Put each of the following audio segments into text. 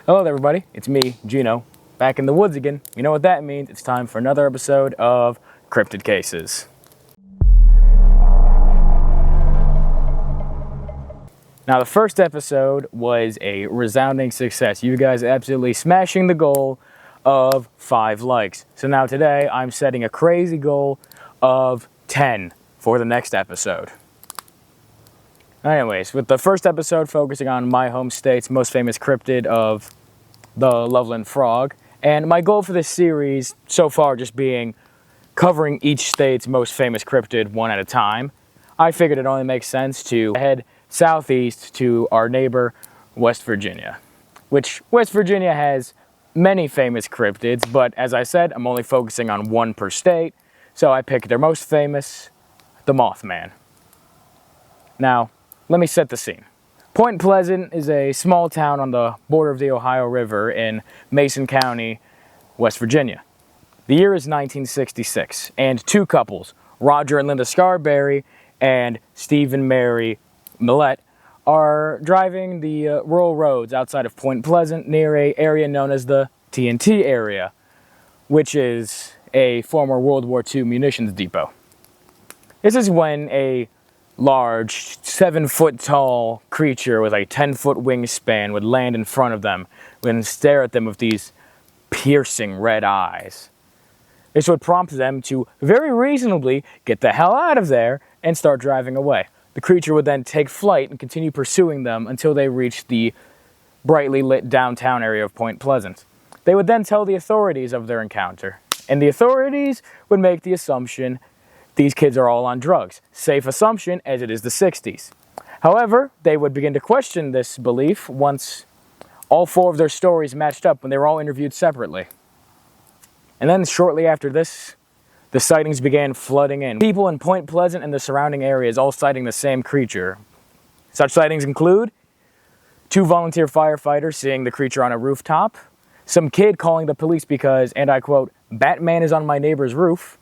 Hello there, everybody. It's me, Gino, back in the woods again. You know what that means. It's time for another episode of Cryptid Cases. Now, the first episode was a resounding success. You guys absolutely smashing the goal of 5 likes. So now today, I'm setting a crazy goal of 10 for the next episode. Anyways, with the first episode focusing on my home state's most famous cryptid of the Loveland Frog, and my goal for this series so far just being covering each state's most famous cryptid one at a time, I figured it only makes sense to head southeast to our neighbor, West Virginia. Which West Virginia has many famous cryptids, but as I said, I'm only focusing on one per state, so I picked their most famous, the Mothman. Now, let me set the scene. Point Pleasant is a small town on the border of the Ohio River in Mason County, West Virginia. The year is 1966, and 2 couples, Roger and Linda Scarberry and Steve and Mary Millette, are driving the rural roads outside of Point Pleasant near an area known as the TNT area, which is a former World War II munitions depot. This is when a large, 7-foot-tall creature with a 10-foot wingspan would land in front of them and stare at them with these piercing red eyes. This would prompt them to very reasonably get the hell out of there and start driving away. The creature would then take flight and continue pursuing them until they reached the brightly lit downtown area of Point Pleasant. They would then tell the authorities of their encounter, and the authorities would make the assumption these kids are all on drugs. Safe assumption, as it is the 60s. However, they would begin to question this belief once all 4 of their stories matched up when they were all interviewed separately. And then shortly after this, the sightings began flooding in. People in Point Pleasant and the surrounding areas all citing the same creature. Such sightings include 2 volunteer firefighters seeing the creature on a rooftop, some kid calling the police because, and I quote, "Batman is on my neighbor's roof."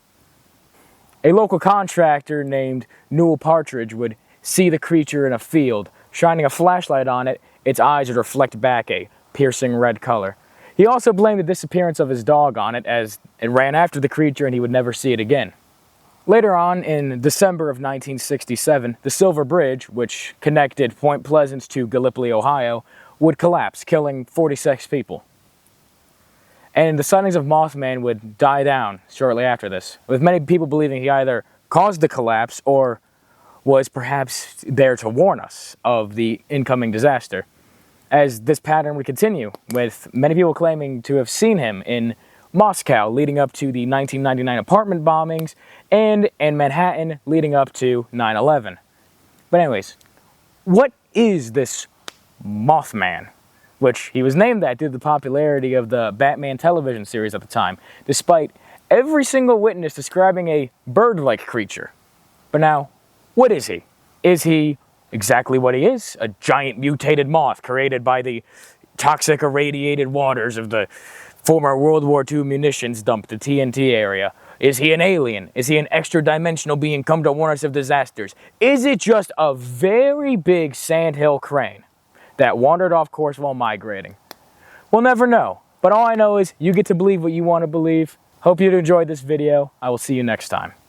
A local contractor named Newell Partridge would see the creature in a field. Shining a flashlight on it, its eyes would reflect back a piercing red color. He also blamed the disappearance of his dog on it, as it ran after the creature and he would never see it again. Later on, in December of 1967, the Silver Bridge, which connected Point Pleasant to Gallipoli, Ohio, would collapse, killing 46 people. And the sightings of Mothman would die down shortly after this, with many people believing he either caused the collapse or was perhaps there to warn us of the incoming disaster. As this pattern would continue, with many people claiming to have seen him in Moscow leading up to the 1999 apartment bombings, and in Manhattan leading up to 9/11. But anyways, what is this Mothman? Which he was named that due to the popularity of the Batman television series at the time, despite every single witness describing a bird-like creature. But now, what is he? Is he exactly what he is? A giant mutated moth created by the toxic irradiated waters of the former World War II munitions dump, the TNT area? Is he an alien? Is he an extra-dimensional being come to warn us of disasters? Is it just a very big sandhill crane that wandered off course while migrating? We'll never know, but all I know is you get to believe what you want to believe. Hope you enjoyed this video. I will see you next time.